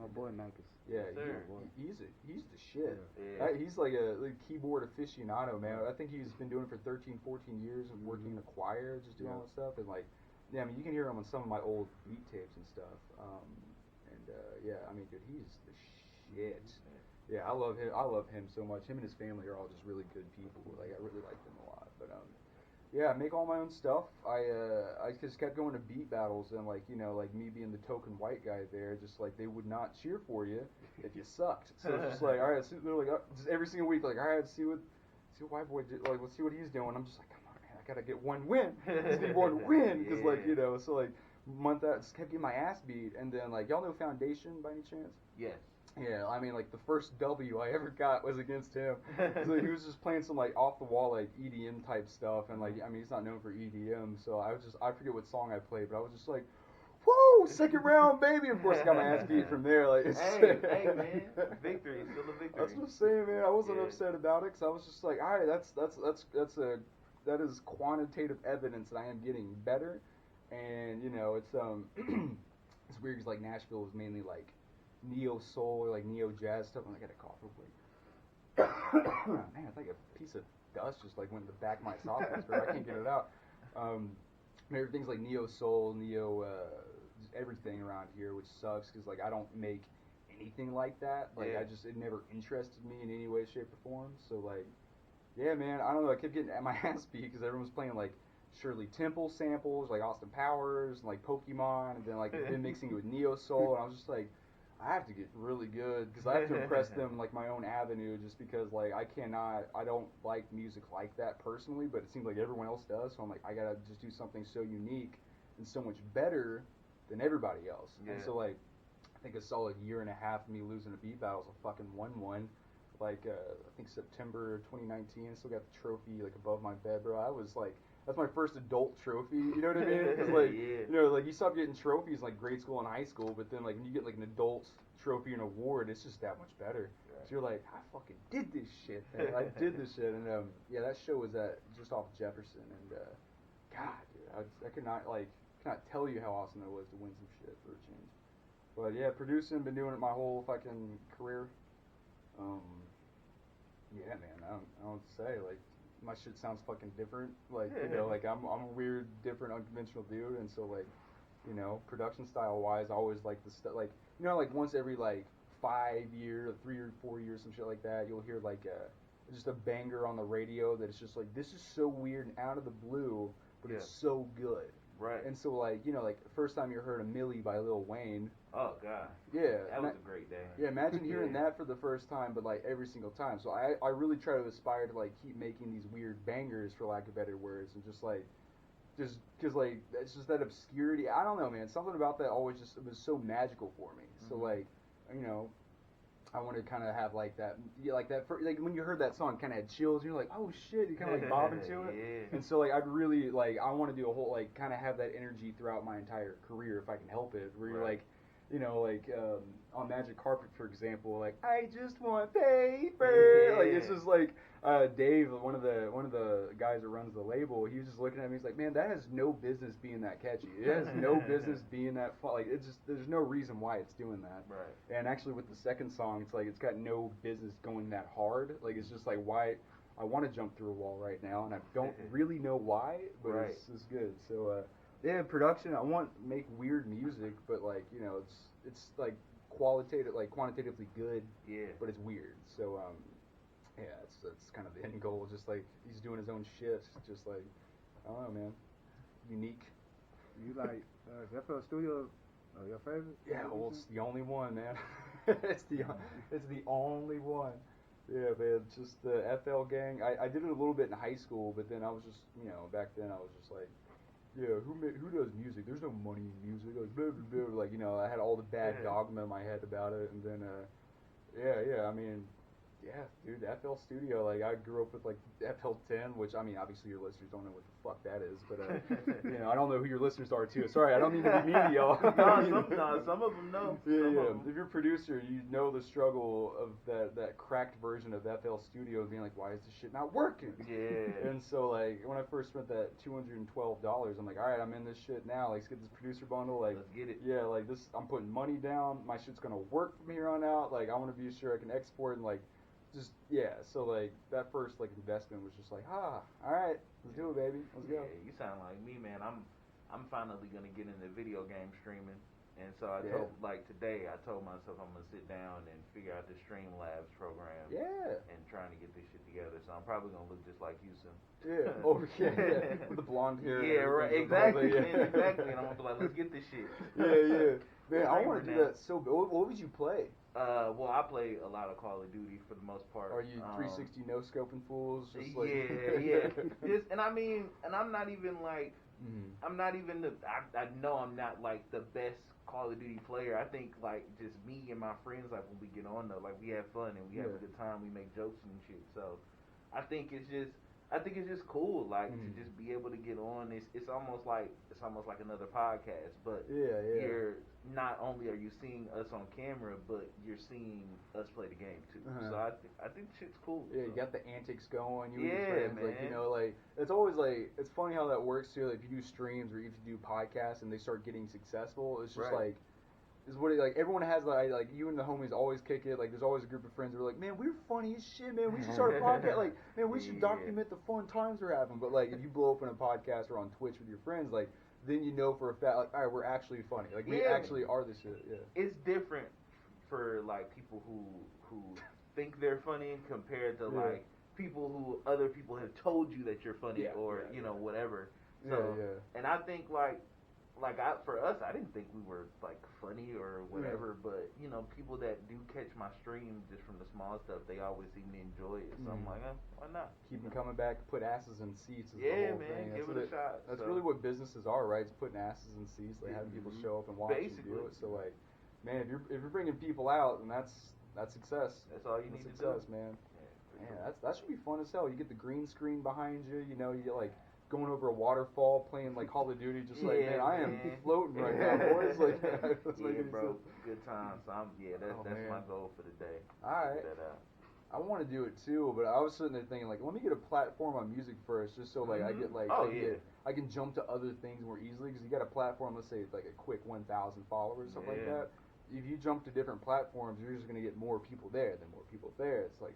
My boy Marcus. Yeah, he's the shit. Yeah. He's like a keyboard aficionado, man. I think he's been doing it for 13, 14 years and working in a choir, just doing all that stuff. And like, yeah, I mean, you can hear him on some of my old beat tapes and stuff. Yeah, I mean, dude, he's the shit. Yeah, I love him so much. Him and his family are all just really good people. Like, I really like them a lot. But yeah, I make all my own stuff. I just kept going to beat battles, and like, you know, like me being the token white guy there, just like they would not cheer for you if you sucked. So it's just like, all right, so they're like, just every single week, like, all right, see what white boy did, like, let's see what he's doing. I'm just like, come on, man, I gotta get one win. I just need one win, because like, you know, so like month out, just kept getting my ass beat, and then like, y'all know Foundation by any chance? Yes. Yeah, I mean, like, the first W I ever got was against him. So he was just playing some, like, off-the-wall, like, EDM type stuff, and, like, I mean, he's not known for EDM, so I forget what song I played, but I was just like, woo, second round, baby! Of course, I got my ass beat from there, like, it's hey, man, victory, still a victory. That's what I'm saying, man. I wasn't upset about it, because I was just like, all right, that is quantitative evidence that I am getting better, and, you know, it's, it's weird, because, like, Nashville is mainly, like, neo soul or like neo jazz stuff. I got a cough real quick. Man, it's like a piece of dust just like went in the back of my esophagus, but I can't get it out. Everything's like neo soul, just everything around here, which sucks because like I don't make anything like that. Like it never interested me in any way, shape, or form. So like, yeah, man, I don't know. I kept getting my ass beat because everyone was playing like Shirley Temple samples, like Austin Powers, and like Pokemon, and then like then mixing it with neo soul, and I was just like, I have to get really good because I have to impress them like my own avenue just because like I don't like music like that personally, but it seems like everyone else does, so I'm like, I gotta just do something so unique and so much better than everybody else. And so like, I think a solid year and a half of me losing a beat battle was a fucking 1-1. Like, I think September 2019, I still got the trophy like above my bed, bro. I was like, that's my first adult trophy, you know what I mean? Cause like, you know, like you stop getting trophies in like grade school and high school, but then like when you get like an adult trophy and award, it's just that much better. So you're like, I fucking did this shit, man. I did this shit, and yeah, that show was just off Jefferson, and God, dude, I cannot tell you how awesome that was to win some shit for a change. But yeah, producing, been doing it my whole fucking career. Yeah, man, I don't say like. My shit sounds fucking different, like, you know, like, I'm a weird, different, unconventional dude, and so, like, you know, production style-wise, I always like the stuff, like, you know, like, once every, like, 5 years, or 3 or 4 years, some shit like that, you'll hear, like, just a banger on the radio that it's just, like, this is so weird and out of the blue, but it's so good. Right. And so, like, you know, like, the first time you heard a Millie by Lil Wayne. Oh, God. Yeah. That was a great day. Yeah, imagine hearing that for the first time, but, like, every single time. So I really try to aspire to, like, keep making these weird bangers, for lack of better words, and just, like, just, because, like, it's just that obscurity. I don't know, man. Something about that always just, it was so magical for me. Mm-hmm. So, like, you know, I want to kind of have, like, that, like, when you heard that song, kind of had chills, you're like, oh, shit, you kind of, like, bobbing to it. Yeah. And so, like, I'd really, like, I want to do a whole, like, kind of have that energy throughout my entire career, if I can help it, where you're, like, you know, like, on Magic Carpet, for example, like, I just want paper. Yeah. Like, it's just like, Dave, one of the guys that runs the label, he was just looking at me, he's like, man, that has no business being that catchy. It has no business being that fun. Like, it's just, there's no reason why it's doing that. Right. And actually, with the second song, it's like, it's got no business going that hard. Like, it's just like, why, I want to jump through a wall right now, and I don't really know why, but it's good. So, yeah, production, I want to make weird music, but, like, you know, it's like, quantitatively good, but it's weird. So, yeah, that's kind of the end goal. Just like he's doing his own shit. Just like, I don't know, man. Unique. You like FL Studio? Your favorite? Yeah, well, it's the only one, man. it's the only one. Yeah, man. Just the FL gang. I did it a little bit in high school, but then I was just, you know, back then I was just like, yeah, who does music? There's no money in music. Like, blah, blah, blah. Like, you know, I had all the bad dogma in my head about it, and then, yeah, I mean, Yeah, dude, FL Studio, like, I grew up with, like, FL10, which, I mean, obviously your listeners don't know what the fuck that is, but, you know, I don't know who your listeners are, too. Sorry, I don't mean to be mean to y'all. Some of them know. Yeah. If you're a producer, you know the struggle of that cracked version of FL Studio being like, why is this shit not working? Yeah. And so, like, when I first spent that $212, I'm like, all right, I'm in this shit now. Like, let's get this producer bundle. Like, let's get it. Yeah, like, this, I'm putting money down. My shit's going to work from here on out. Like, I want to be sure I can export and, like, just, yeah, so, like, that first, like, investment was just like, all right, let's do it, baby, let's go. Yeah, you sound like me, man. I'm finally gonna get into video game streaming, and so I told, like, today, I told myself I'm gonna sit down and figure out the Streamlabs program. Yeah. And trying to get this shit together, so I'm probably gonna look just like you soon. Yeah, with the blonde hair. Yeah, right, exactly, man, exactly, and I'm gonna be like, let's get this shit. Yeah. Man, I want to do that so bad. What would you play? Well, I play a lot of Call of Duty for the most part. Are you 360 no scoping fools? Just like yeah. And I mean, and I'm not even like, I'm not even I know I'm not like the best Call of Duty player. I think like just me and my friends, like when we get on though, like we have fun and we have a good time. We make jokes and shit. So I think it's just cool, like to just be able to get on. It's almost like another podcast, but you're not only are you seeing us on camera, but you're seeing us play the game too. So I think shit's cool. Yeah, you got the antics going. You and yeah, your friends, man. like, you know, like it's always like it's funny how that works too. Like if you do streams or if you do podcasts and they start getting successful, it's just like. Is what it, like everyone has like you and the homies always kick it, like there's always a group of friends who are like, man, we're funny as shit, man, we should start a podcast, like, man, we should document the fun times we're having. But like if you blow up in a podcast or on Twitch with your friends, like then you know for a fact, like, all right, we're actually funny, like we actually are the shit. It's different for like people who think they're funny compared to like people who other people have told you that you're funny or you know whatever. So and I think like for us, I didn't think we were like funny or whatever, but you know, people that do catch my stream just from the small stuff, they always seem to enjoy it. So I'm like, why not? Keep them coming back, put asses in seats. Is the whole man, thing. give it a shot. That's really what businesses are, right? It's putting asses in seats, like having people show up and watch you do it. So like, man, if you're bringing people out, then that's success. That's all you need to do, do, man. Yeah, that should be fun as hell. You get the green screen behind you. You know, you get like. Going over a waterfall, playing like Call of Duty, just like man, I am floating right now, boys. Like, bro, good times. So that's my goal for the day. All right, I want to do it too, but I was sitting there thinking like, let me get a platform on music first, just so like I get like, I can jump to other things more easily because you got a platform. Let's say it's like a quick 1,000 followers, something like that. If you jump to different platforms, you're just gonna get more people there. Then more people there. It's like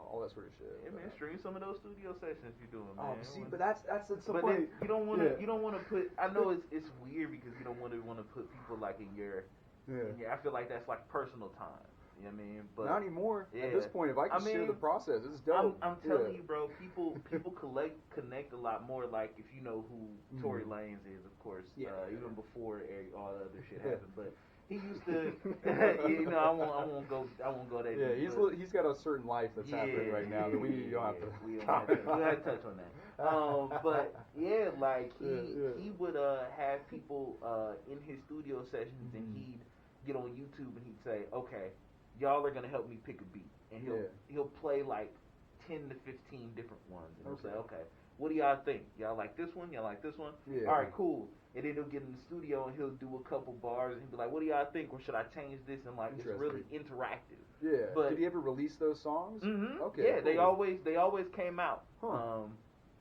all that sort of shit. Yeah, man, stream some of those studio sessions you're doing, man. Oh, see, but that's so but funny. You don't want to put. I know it's weird because you don't want to put people like in your. I feel like that's like personal time. You know what I mean? But not anymore. At this point, if I can share the process, it's dope. I'm telling you, bro. People connect a lot more. Like if you know who Tory Lanez is, of course. Even before all the other shit happened, but. He used to, I won't go that. Yeah, he's got a certain life that's happening right now that we don't have to. We don't have to touch on that. But like he would have people in his studio sessions, and he'd get on YouTube and he'd say, okay, y'all are gonna help me pick a beat, and he'll play like 10 to 15 different ones, and he'll say, okay, what do y'all think? Y'all like this one? Y'all like this one? All right, cool. And then he'll get in the studio and he'll do a couple bars and he'll be like, what do y'all think? Or should I change this? And like, it's really interactive. Yeah. But did he ever release those songs? Okay. Yeah, cool. they always came out.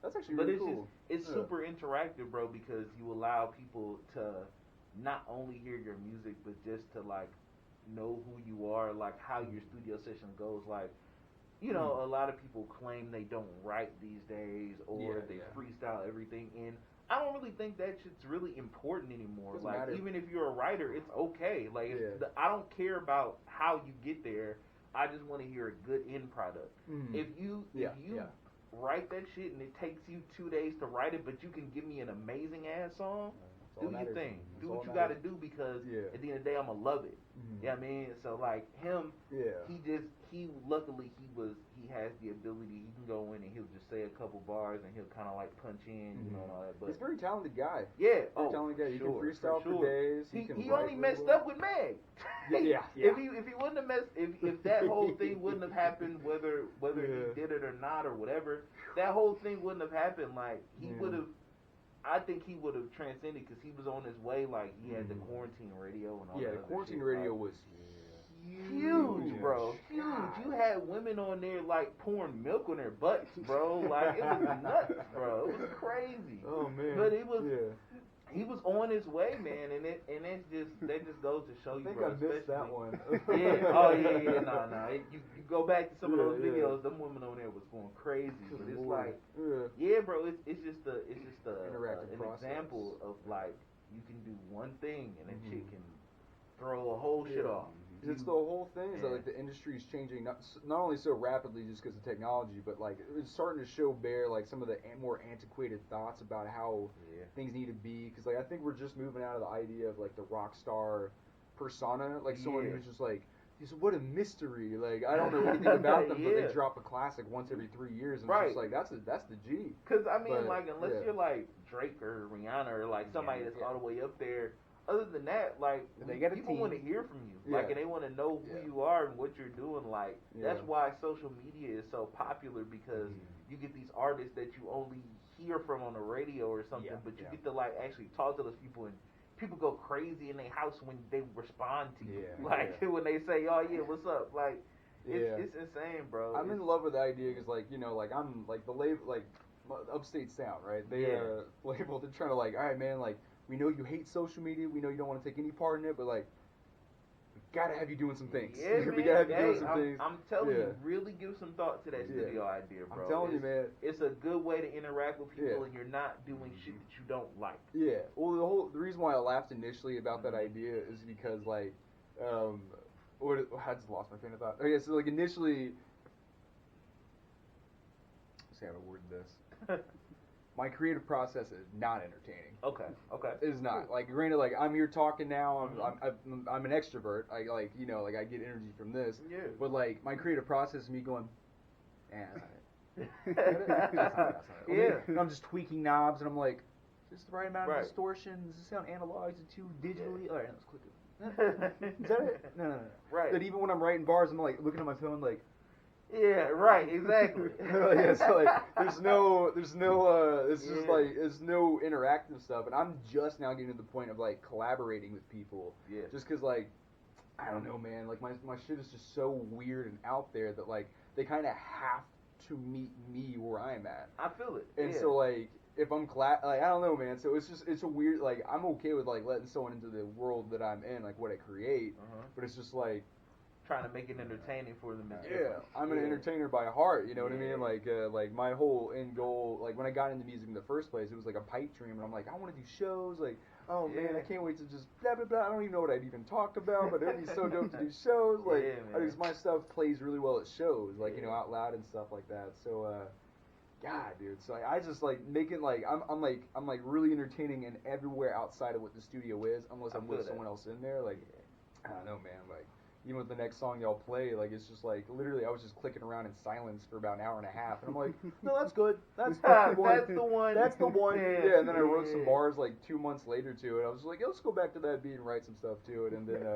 That's actually really cool. It's super interactive, bro, because you allow people to not only hear your music, but just to like know who you are, like how your studio session goes. Like, you know, a lot of people claim they don't write these days or they freestyle everything in. I don't really think that shit's really important anymore. Doesn't like matter. Even if you're a writer, it's okay. Like I don't care about how you get there. I just want to hear a good end product. If you write that shit and it takes you 2 days to write it, but you can give me an amazing ass song, Do your thing. Do what you gotta do because at the end of the day, I'ma love it. You know what I mean? So like him, he luckily he has the ability. He can go in and he'll just say a couple bars and he'll kind of like punch in, you know, and all that. But he's a very talented guy. Yeah, very talented guy. He can freestyle for days. He only messed up with Meg. Yeah. If he wouldn't have messed, if that whole thing wouldn't have happened, whether he did it or not or whatever, that whole thing wouldn't have happened. Like he would have. I think he would have transcended because he was on his way. Like he had the quarantine radio and all that. Yeah, the quarantine radio was huge, bro. Huge. You had women on there like pouring milk on their butts, bro. Like it was nuts, bro. It was crazy. Oh man. But it was. He was on his way, man, and that just goes to show you, bro. I think I missed that one. No. You go back to some of those videos. Them women on there was going crazy, but it's like, bro. It's just an example of like you can do one thing and a chick can throw a whole shit off. It's the whole thing is that like the industry is changing not only so rapidly just because of technology, but like it's starting to show bare like some of the more antiquated thoughts about how things need to be. Because like I think we're just moving out of the idea of like the rock star persona, like someone who's just like, what a mystery. Like I don't know anything about them, but they drop a classic once every 3 years, and it's just like that's the G. Because I mean, like unless you're like Drake or Rihanna or like somebody that's all the way up there. Other than that, like people want to hear from you, like, and they want to know who you are and what you're doing. Like that's why social media is so popular because you get these artists that you only hear from on the radio or something, but you get to like actually talk to those people, and people go crazy in their house when they respond to you, when they say, "Oh yeah, what's up?" Like it's insane, bro. I'm in love with the idea because like like I'm like the label like Upstate Sound, right? They label they're trying to like, all right, man, like. We know you hate social media. We know you don't want to take any part in it, but like, we gotta have you doing some things. Yeah, we gotta have you doing some things. I'm telling you, really give some thought to that studio idea, bro. I'm telling you, man. It's a good way to interact with people, and you're not doing shit that you don't like. Yeah. Well, the reason why I laughed initially about that idea is because like, I just lost my train of thought. Okay, so like initially, let's see how I word this. My creative process is not entertaining. Okay. It's not. Like, granted, like, I'm here talking now, I'm an extrovert, I, like, like, I get energy from this, but, like, my creative process is me going, I'm just tweaking knobs, and I'm like, is this the right amount of distortion? Does this sound analog? Is it too digitally? Alright, let's click it. Is that it? No. Right. That even when I'm writing bars, I'm, like, looking at my phone, like, yeah, right, exactly. So like, there's no, it's just like, there's no interactive stuff, and I'm just now getting to the point of like collaborating with people. Yeah. Just cause like, I don't know, man, like my shit is just so weird and out there that like, they kind of have to meet me where I'm at. I feel it. And so like, if I'm like, I don't know, man, so it's a weird, like, I'm okay with like letting someone into the world that I'm in, like what I create, but it's just like, trying to make it entertaining for them. I'm an entertainer by heart, you know what I mean? Like my whole end goal, like when I got into music in the first place, it was like a pipe dream, and I'm like, I want to do shows, like, oh man, I can't wait to just blah blah blah. I don't even know what I'd even talk about, but it'd be so dope to do shows. Like, because my stuff plays really well at shows, like out loud and stuff like that. So, God, dude. So I just like making like I'm like really entertaining and everywhere outside of what the studio is, unless I'm with someone else in there. Like, I don't know, man. Like. Even with the next song y'all play, like, it's just like, literally, I was just clicking around in silence for about an hour and a half, and I'm like, no, that's good. That's the one. That's the one. That's the one. Yeah, and then I wrote some bars, like, 2 months later to it. I was just like, let's go back to that beat and write some stuff to it, and then,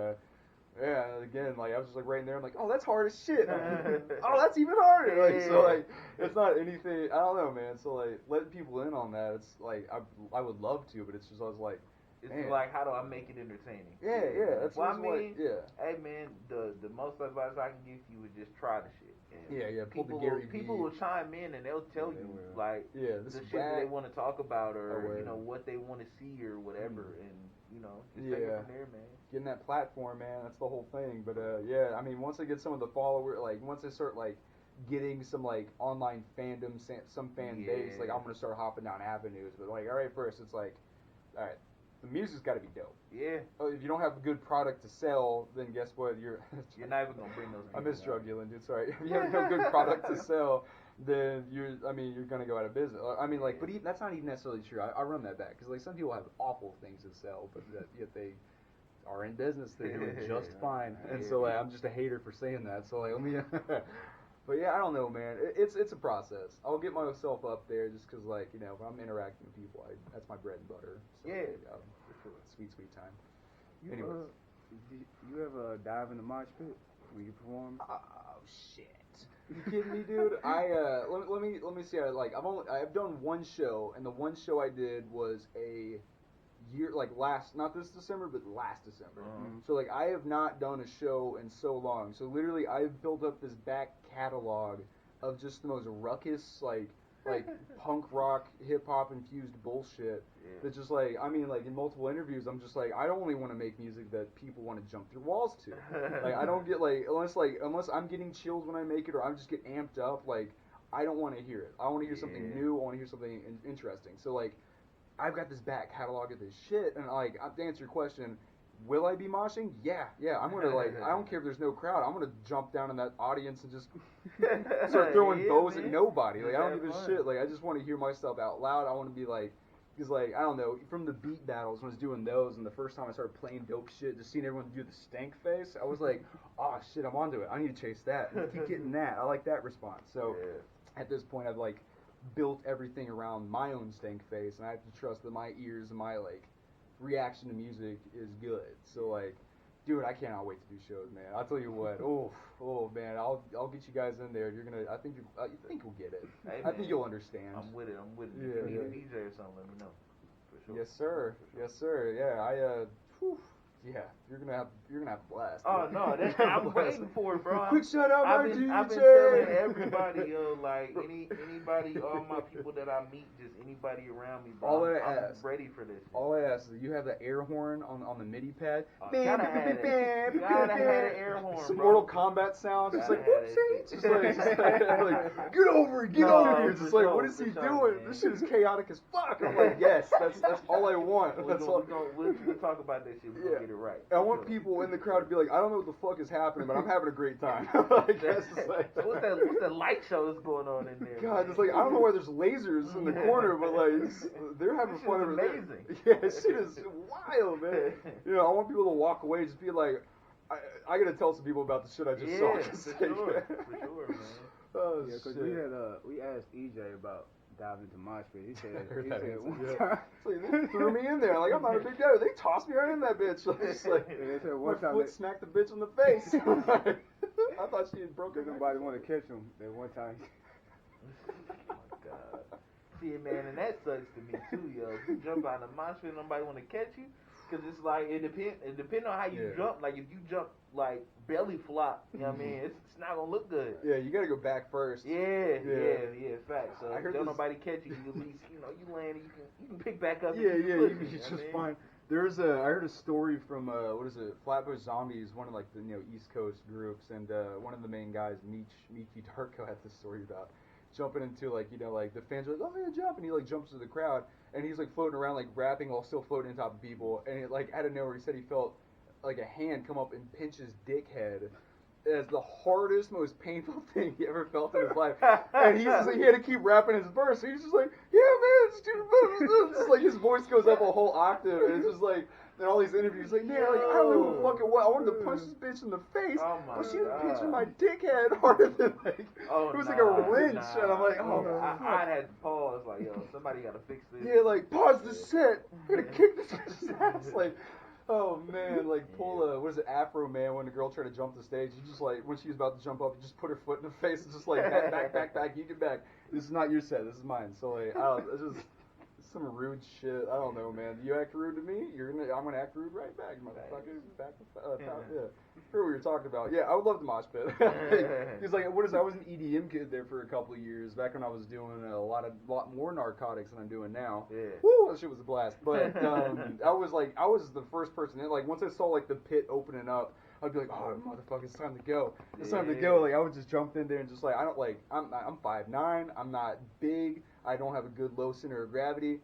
again, like, I was just, like, right in there, I'm like, oh, that's hard as shit. Oh, that's even harder. Like, so, like, it's not anything, I don't know, man. So, like, letting people in on that, it's, like, I would love to, but it's just, I was like, it's like, how do I make it entertaining? Yeah. That's what I mean. Hey, man, the most advice I can give you is just try the shit. And people will chime in and they'll tell you like the shit that they want to talk about or what they want to see or whatever, and just take it from there, man. Getting that platform, man. That's the whole thing. But I mean, once I get some of the followers, like once I start like getting some like online fandom, some fan base, like I'm gonna start hopping down avenues. But like, all right, first it's like, all right. the music's got to be dope. Yeah. If you don't have a good product to sell, then guess what? You're not even gonna bring those. I miss drug dealing, dude. Sorry. If you have no good product to sell, then you're gonna go out of business. I mean, like, but that's not even necessarily true. I run that back because like some people have awful things to sell, but yet they are in business. They're doing just fine, and so like I'm just a hater for saying that. So like let me. But yeah, I don't know, man. It's a process. I'll get myself up there just because, like, you know, if I'm interacting with people, that's my bread and butter. So, yeah. Sweet time. Anyways. You ever dive in the mosh pit when you perform? Oh shit! You kidding me, dude? Let me see. I've done one show, and the one show I did was a year, like not this December, but last December. So like I have not done a show in so long. So literally I've built up this back catalog of just the most ruckus like punk rock hip hop infused bullshit. That just like in multiple interviews I'm just like I don't only want to make music that people want to jump through walls to. Like I don't get unless I'm getting chills when I make it or I'm just get amped up, like I don't want to hear it. I want to hear something new. I want to hear something interesting. So like I've got this back catalog of this shit, and like to answer your question, will I be moshing? Yeah. I'm gonna I don't care if there's no crowd. I'm gonna jump down in that audience and just start throwing bows at nobody. Like I don't give a shit. Like I just want to hear myself out loud. I want to be like, because like I don't know, from the beat battles when I was doing those, and the first time I started playing dope shit, just seeing everyone do the stank face, I was like, oh shit, I'm onto it. I need to chase that. And keep getting that. I like that response. So at this point, I've like built everything around my own stank face, and I have to trust that my ears and my like reaction to music is good. So like, dude, I cannot wait to do shows, man. I'll tell you what. Oh man, I'll get you guys in there. You're gonna. I think you'll get it. Hey, I think you'll understand. I'm with it. If you need a DJ or something, let me know. For sure. Yes, sir. Yeah, yeah, you're gonna have a blast. Oh no, I'm waiting for it, bro. Quick shout out my DJ. I've been telling everybody, like anybody, all my people that I meet, just anybody around me, bro. I'm ready for this. All I ask is you have the air horn on the MIDI pad. Gotta have an air horn. Some Mortal Kombat sounds. It's like, just like, get over here. It's just like, what is he doing? This shit is chaotic as fuck. I'm like, yes, that's all I want. We'll talk about that shit. We'll get it right. I want people in the crowd to be like, I don't know what the fuck is happening, but I'm having a great time. Like, that's just like, what's that light show that's going on in there? God, it's like, I don't know why there's lasers in the corner, but like, they're having fun. Amazing. Yeah, shit is wild, man. You know, I want people to walk away just be like, I gotta tell some people about the shit I just saw. For sure, man. Oh, yeah, because we asked EJ about diving into mosh pit. He said one time. So they threw me in there. Like, I'm not a big guy. They tossed me right in that bitch. Just like, they said one time foot smacked the bitch in the face. I thought she had broken. Nobody wanted to catch him. That one time. Oh my God. See, man, and that sucks to me too, yo. If you jump out of the mosh pit, nobody want to catch you. Because it's like, it depends on how you jump. Like, if you jump, like, belly flop, you know what I mean? It's not going to look good. Yeah, you got to go back first. Yeah, facts. So, if don't nobody catch you, you at least, you land, you can pick back up. Yeah, you just fine. I heard a story from, Flatbush Zombies, one of, like, the, East Coast groups, and one of the main guys, Michi Darko, had this story about jumping into, like, like, the fans are like, oh, yeah, jump, and he, like, jumps to the crowd, and he's, like, floating around, like, rapping while still floating on top of people, and, it, like, out of nowhere, he said he felt, like, a hand come up and pinch his dick head as the hardest, most painful thing he ever felt in his life, and he had to keep rapping his verse, so he's just like, yeah, man, it's just like, his voice goes up a whole octave, and it's just like, in all these interviews, like, man, like, I don't know who fucking what. I wanted to punch this bitch in the face, but she was pinching my dickhead harder than, like, it was like a wrench, and I'm like, I had to pause, like, yo, somebody gotta fix this. Yeah, like, pause the set. I'm gonna kick this bitch's ass, like, oh man, like, pull Afro Man when the girl tried to jump the stage. You just, like, when she was about to jump up, you just put her foot in the face and just, like, back, you get back. This is not your set, this is mine. So, like, it's just some rude shit. I don't know, man. You act rude to me, I'm gonna act rude right back, motherfucker. Yeah. I heard what you're talking about. Yeah, I would love the mosh pit. Because like, I was an EDM kid there for a couple of years back when I was doing a lot more narcotics than I'm doing now. Yeah. Woo, that shit was a blast. But I was the first person in. Like, once I saw like the pit opening up, I'd be like, oh motherfucker, it's time to go. It's time to go. Like, I would just jump in there and just like, I'm 5'9", I'm not big. I don't have a good low center of gravity.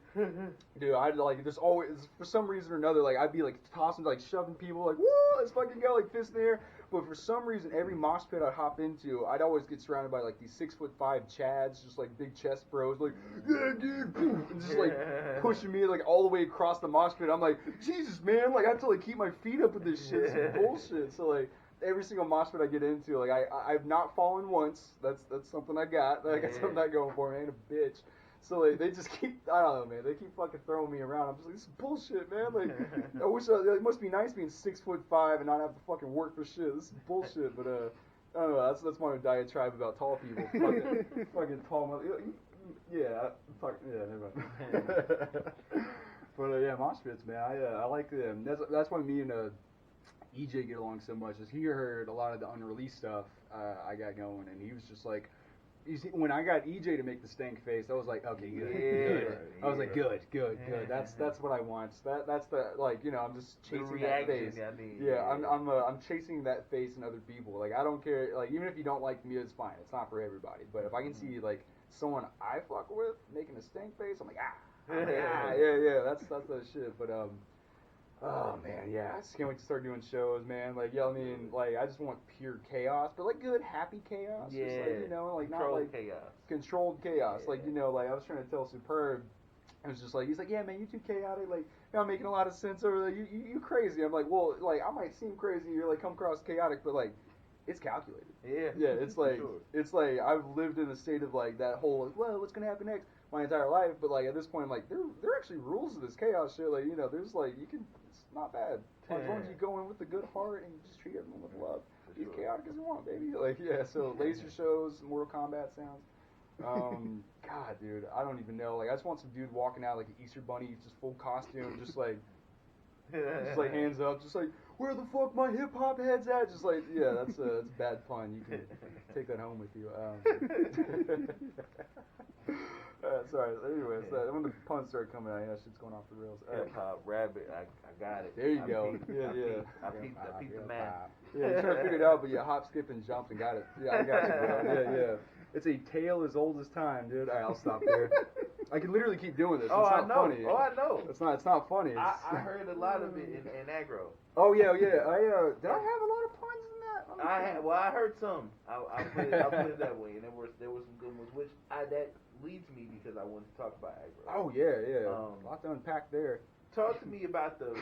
Dude, I'd like just always, for some reason or another, like I'd be like tossing, like shoving people, like, woo, let's fucking go, like fist in the air. But for some reason, every mosh pit I'd hop into, I'd always get surrounded by like these 6'5" chads, just like big chest bros, like, yeah, dude, and just like pushing me like all the way across the mosh pit. I'm like, Jesus, man, like I have to like keep my feet up with this shit. This is bullshit. So like every single mosh pit I get into, like I've not fallen once. That's something I got. I got something not going for me. I ain't a bitch. So like they just keep, I don't know, man. They keep fucking throwing me around. I'm just like, this is bullshit, man. Like I wish it must be nice being 6'5" and not have to fucking work for shit. This is bullshit. But I don't know. That's my diatribe about tall people. Fucking tall mother. Yeah, never mind. But yeah, mosh pits, man. I like them. That's why me and EJ get along so much. Is he heard a lot of the unreleased stuff I got going, and he was just like. When I got EJ to make the stank face, I was like, okay, good. I was like, good. That's what I want. That's the like, you know, I'm just chasing that face. I'm chasing that face in other people. Like I don't care. Like even if you don't like me, it's fine. It's not for everybody. But if I can see like someone I fuck with making a stank face, I'm like, yeah. That's the shit. But oh man, yeah, I just can't wait to start doing shows, man. Like, yeah, I mean, like, I just want pure chaos, but like good, happy chaos. Yeah, just, like, you know, like controlled not like chaos. Controlled chaos. Yeah. Like, you know, like I was trying to tell Superb, I was just like, he's like, yeah, man, you too chaotic. Like, you're not making a lot of sense over there. You crazy. I'm like, well, like I might seem crazy. You're like come across chaotic, but like. It's calculated. Yeah, it's like it's like I've lived in a state of like that whole like, well, what's gonna happen next my entire life. But like at this point, I'm like there are actually rules to this chaos shit. Like you know, there's like you can. It's not bad as long as you go in with a good heart and you just treat everyone with love. Be as chaotic as you want, baby. Like yeah. So laser shows, Mortal Kombat sounds. God, dude, I don't even know. Like I just want some dude walking out like an Easter bunny, just full costume, just like hands up, just like. Where the fuck my hip hop head's at? Just like, yeah, that's a bad pun. You can take that home with you. Sorry. Anyways, when the puns start coming out, that shit's going off the rails. Hip hop, rabbit, I got it. There you go. I peeped the math. Yeah, you trying to figure it out, but yeah, hop, skip, and jump and got it. Yeah, I got you, bro. Yeah. It's a tale as old as time, dude. All right, I'll stop there. I can literally keep doing this. It's not funny. Oh, I know. It's not funny. I heard a lot of it in aggro. Oh yeah. Did I have a lot of puns in that? I heard some. I put it that way, and there were some good ones, which that leads me because I wanted to talk about aggro. Oh yeah. A lot to unpack there. Talk to me about the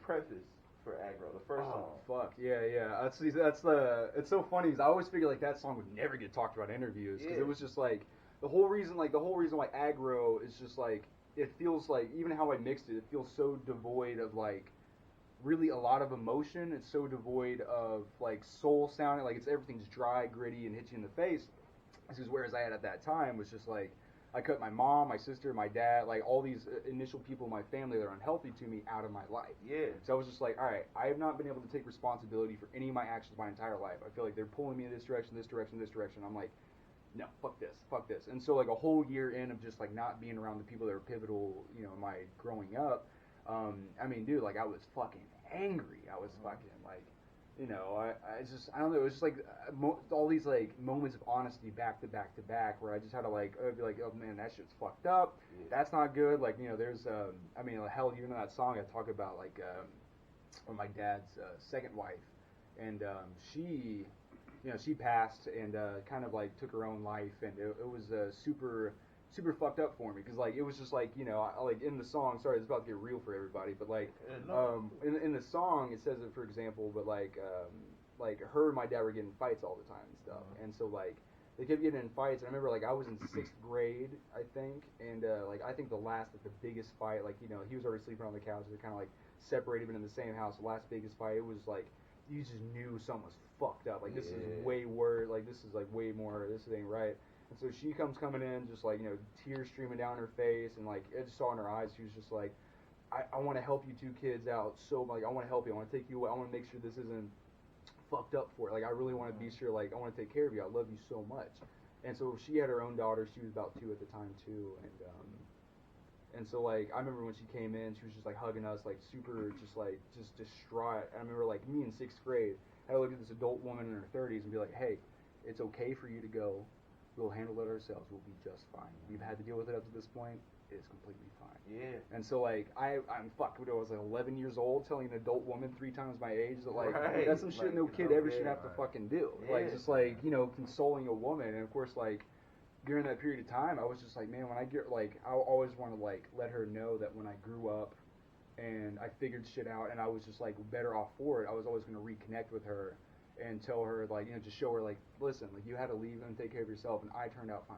preface for aggro, the first song. Oh fuck yeah. It's so funny because I always figured like that song would never get talked about in interviews because it was just like the whole reason why aggro is just like it feels like even how I mixed it feels so devoid of like really a lot of emotion. It's so devoid of like soul sounding, like it's everything's dry, gritty, and hits you in the face. This is whereas I had at that time was just like I cut my mom, my sister, my dad, like all these initial people in my family that are unhealthy to me out of my life. Yeah. So I was just like, all right, I have not been able to take responsibility for any of my actions my entire life. I feel like they're pulling me in this direction. I'm like, no, fuck this. And so like a whole year in of just like not being around the people that were pivotal, you know, in my growing up. I mean, dude, like I was fucking angry. I was fucking like, you know, I don't know. It was just like all these like moments of honesty back to back where I just had to like be like, oh man, that shit's fucked up. Yeah. That's not good. Like, you know, there's, I mean, hell, even in that song I talk about like, my dad's second wife, and she, you know, she passed and kind of like took her own life, and it was super fucked up for me because like it was just like, you know, like in the song, sorry, it's about to get real for everybody, but like in the song it says it, for example, but like her and my dad were getting in fights all the time and stuff, and so like they kept getting in fights. And I remember like I was in 6th grade, I think, and like I think the biggest fight, like, you know, he was already sleeping on the couch, they're kind of like separated but in the same house. The last biggest fight, it was like you just knew something was fucked up, like this is way worse, like this is like way more, this ain't right. And so she coming in, just like, you know, tears streaming down her face, and like I just saw in her eyes, she was just like, I want to help you two kids out so much. I want to help you. I want to take you away. I want to make sure this isn't fucked up for it. Like I really want to be sure. Like I want to take care of you. I love you so much. And so she had her own daughter. She was about 2 at the time too. And so like I remember when she came in, she was just like hugging us, like super, just distraught. And I remember like me in 6th grade, I had to look at this adult woman in her 30s and be like, hey, it's okay for you to go. We'll handle it ourselves. We'll be just fine. We've had to deal with it up to this point. It's completely fine. Yeah. And so, like, I'm fucked. I was like 11 years old telling an adult woman 3 times my age that, like, that's some shit no kid ever should have to fucking do. Yeah. Like, just, like, you know, consoling a woman. And, of course, like, during that period of time, I was just like, man, when I get, like, I always want to, like, let her know that when I grew up and I figured shit out and I was just, like, better off for it, I was always going to reconnect with her and tell her, like, you know, just show her, like, listen, like, you had to leave and take care of yourself, and I turned out fine.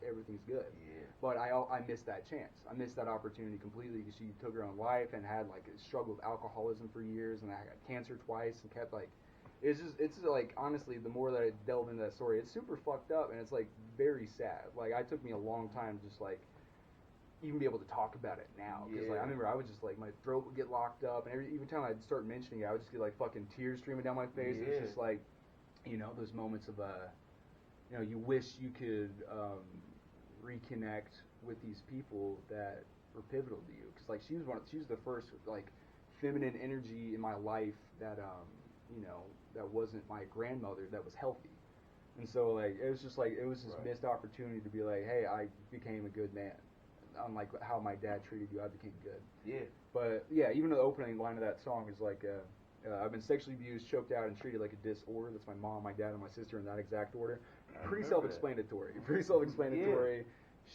Everything's good. Yeah. But I missed that chance. I missed that opportunity completely because she took her own life and had, like, a struggle with alcoholism for years, and I got cancer twice and kept, like, it's like, honestly, the more that I delve into that story, it's super fucked up, and it's, like, very sad. Like, it took me a long time just, like, even be able to talk about it now. Because, like, I remember I was just, like, my throat would get locked up, and every time I'd start mentioning it, I would just get, like, fucking tears streaming down my face. Yeah. It's just, like, you know, those moments of, you know, you wish you could reconnect with these people that were pivotal to you. Because, like, she was the first, like, feminine energy in my life that, you know, that wasn't my grandmother, that was healthy. And so, like, it was just, like, it was this missed opportunity to be like, hey, I became a good man. Unlike how my dad treated you, I became good. Yeah. But, yeah, even the opening line of that song is like, I've been sexually abused, choked out, and treated like a disorder. That's my mom, my dad, and my sister in that exact order. Pretty self-explanatory. Pretty self-explanatory. Yeah.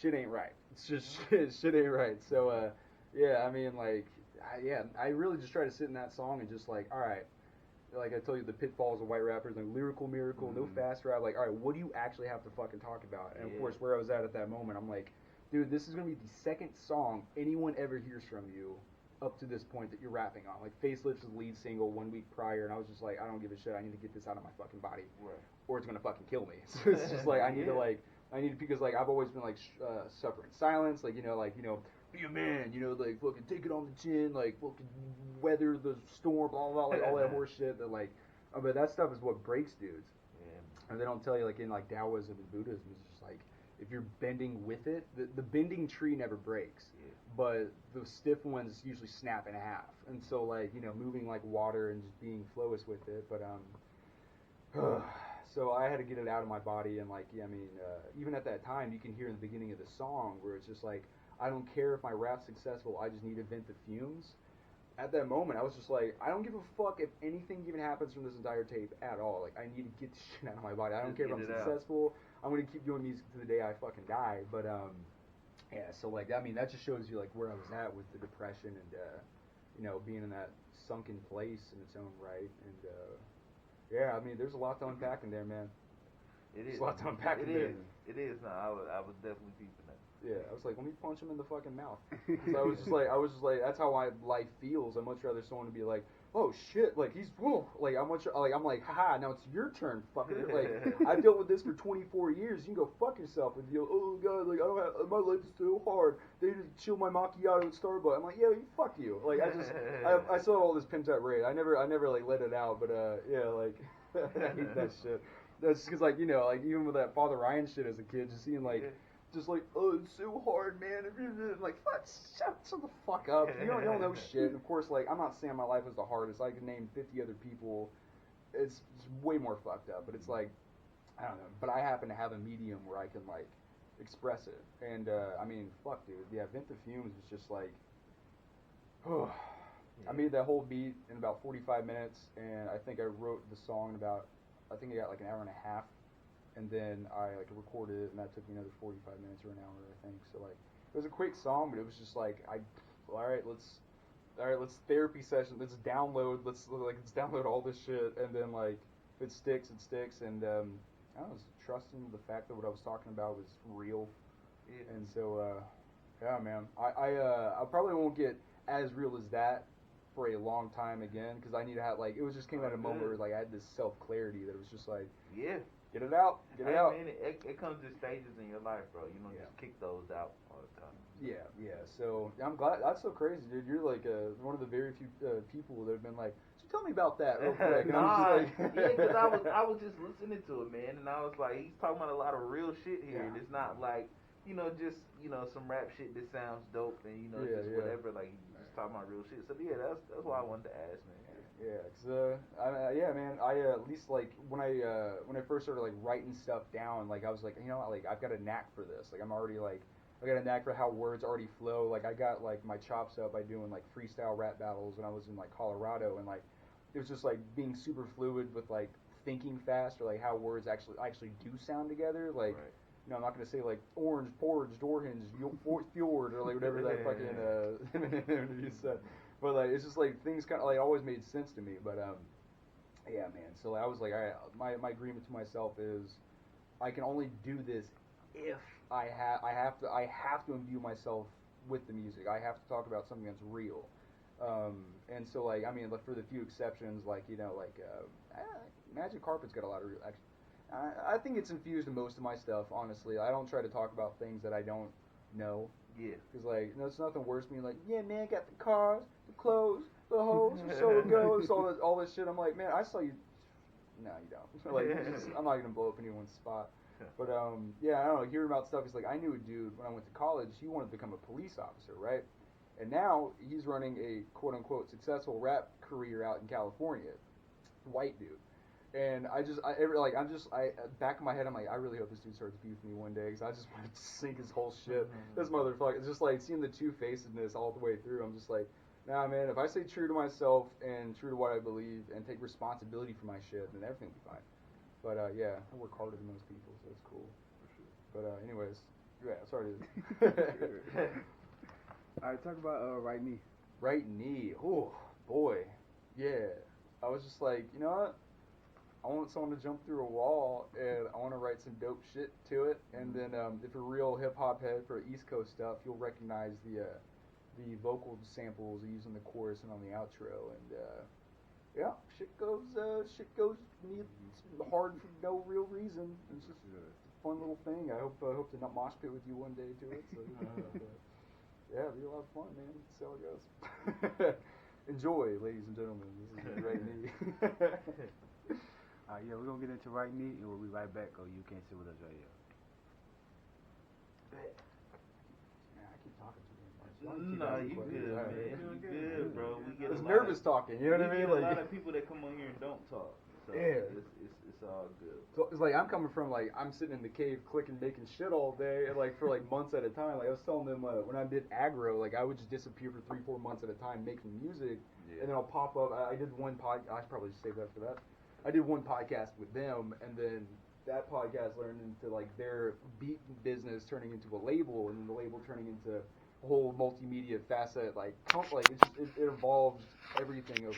Shit ain't right. It's just shit ain't right. So, yeah, I mean, like, I really just try to sit in that song and just like, all right, like I told you, the pitfalls of white rappers, like lyrical miracle, no fast rap. Like, all right, what do you actually have to fucking talk about? And of course, where I was at that moment, I'm like, dude, this is gonna be the second song anyone ever hears from you up to this point that you're rapping on. Like, Facelifts was the lead single 1 week prior, and I was just like, I don't give a shit. I need to get this out of my fucking body, or it's gonna fucking kill me. So it's just like I need to, because like I've always been like suffering silence, like, you know, be a man, you know, like fucking take it on the chin, like fucking weather the storm, blah blah, like all that horse shit. That like, but that stuff is what breaks dudes. Yeah. And they don't tell you, like in like Taoism and Buddhism, it's just like if you're bending with it, the bending tree never breaks. But the stiff ones usually snap in half. And so, like, you know, moving like water and just being flowless with it. But, so I had to get it out of my body. And, like, yeah, I mean, even at that time, you can hear in the beginning of the song where it's just like, I don't care if my rap's successful, I just need to vent the fumes. At that moment, I was just like, I don't give a fuck if anything even happens from this entire tape at all. Like, I need to get this shit out of my body. I don't care if I'm successful. I'm going to keep doing music to the day I fucking die. But, yeah, so, like, I mean, that just shows you, like, where I was at with the depression and, you know, being in that sunken place in its own right. And, yeah, I mean, there's a lot to unpack in there, man. It is. There's a lot to unpack in there. It is. No, I was definitely deep in that. Yeah, I was like, let me punch him in the fucking mouth. Because I was just like, that's how my life feels. I'd much rather someone to be like, oh shit, like he's, whoa, like I'm like, haha, now it's your turn, fucker. Like, I've dealt with this for 24 years. You can go fuck yourself. And you go, oh god, like I don't have, my life is so hard. They just chill my macchiato at Starbucks. I'm like, yeah, fuck you. Like I still have all this pimped out rage. I never like let it out, but yeah, like I hate that shit. That's because, like, you know, like even with that Father Ryan shit as a kid, just seeing like. Just like, oh, it's so hard, man. Like, shut the fuck up. You don't know shit. And of course, like, I'm not saying my life was the hardest. I could name 50 other people. It's way more fucked up. But it's like, I don't know. But I happen to have a medium where I can, like, express it. And, I mean, fuck, dude. Yeah, Vent the Fumes was just like, oh. I made that whole beat in about 45 minutes. And I think I wrote the song in about, I think I got like an hour and a half. And then I like recorded it, and that took me another 45 minutes or an hour, I think. So like, it was a quick song, but it was just like, all right, let's therapy session. Let's download all this shit, and then like, if it sticks, it sticks. And I was trusting the fact that what I was talking about was real. Yeah. And so, yeah, man, I probably won't get as real as that for a long time again, because I need to have like, it was just came at a moment where like I had this self clarity that it was just like, yeah. Get it out. Get it out. Man, it comes to stages in your life, bro. You don't just kick those out all the time. Yeah. So I'm glad. That's so crazy, dude. You're like one of the very few people that have been like, so tell me about that real quick. And because I was just listening to it, man, and I was like, he's talking about a lot of real shit here. And it's not like, you know, just, you know, some rap shit that sounds dope and, you know, just whatever. Like, he's just talking about real shit. So, yeah, that's why I wanted to ask, man. Yeah, yeah, man. I at least like when I first started like writing stuff down, like I was like, like I've got a knack for this. Like I'm already like I got a knack for how words already flow. Like I got like my chops up by doing like freestyle rap battles when I was in like Colorado, and like it was just like being super fluid with like thinking fast or like how words actually do sound together. Like I'm not gonna say like orange, porridge, door hinge, fjord or like whatever that fucking you said. But like it's just like things kind of like always made sense to me. But yeah, man. So I was like, my agreement to myself is I can only do this if I have to imbue myself with the music. I have to talk about something that's real. And so like I mean, like, for the few exceptions, like Magic Carpet's got a lot of real. I think it's infused in most of my stuff. Honestly, I don't try to talk about things that I don't know. Yeah. Because, like, it's nothing worse than being like, yeah, man, got the cars, the clothes, the hoes, so it goes, all this shit. I'm like, man, I saw you. No, you don't. Like, I'm not going to blow up anyone's spot. But, yeah, I don't know, hearing about stuff, it's like, I knew a dude when I went to college, he wanted to become a police officer, right? And now he's running a quote-unquote successful rap career out in California. White dude. And back in my head, I'm like, I really hope this dude starts beefing me one day, because I just want to sink his whole shit. This motherfucker, it's just like seeing the two-facedness all the way through. I'm just like, nah, man, if I stay true to myself and true to what I believe and take responsibility for my shit, then everything will be fine. But yeah, I work harder than most people, so that's cool. But anyways, yeah, sorry. All right, talk about right knee. Right knee. Oh boy, yeah. I was just like, you know what? I want someone to jump through a wall, and I want to write some dope shit to it. And then, if you're a real hip hop head for East Coast stuff, you'll recognize the vocal samples used in the chorus and on the outro. And yeah, shit goes hard for no real reason. It's just a fun little thing. I hope to not mosh pit with you one day to it. So yeah, it'll be a lot of fun, man. That's how it goes. Enjoy, ladies and gentlemen. This is Right Knee. Yeah, we're going to get into Right Knee, and we'll be right back on You Can't Sit With Us Radio. Man, I keep talking too much. No, you good, man. You good, bro. We get it's nervous talking, you know what I mean? Like, a lot of people that come on here and don't talk. So yeah. It's all good. So it's like I'm coming from like I'm sitting in the cave clicking, making shit all day, and like for like months at a time. Like I was telling them when I did aggro, like I would just disappear for 3-4 months at a time making music, and then I'll pop up. I did one podcast. I should probably save that for that. I did one podcast with them, and then that podcast turned into like their beat business turning into a label, and then the label turning into a whole multimedia facet. Like it evolved everything over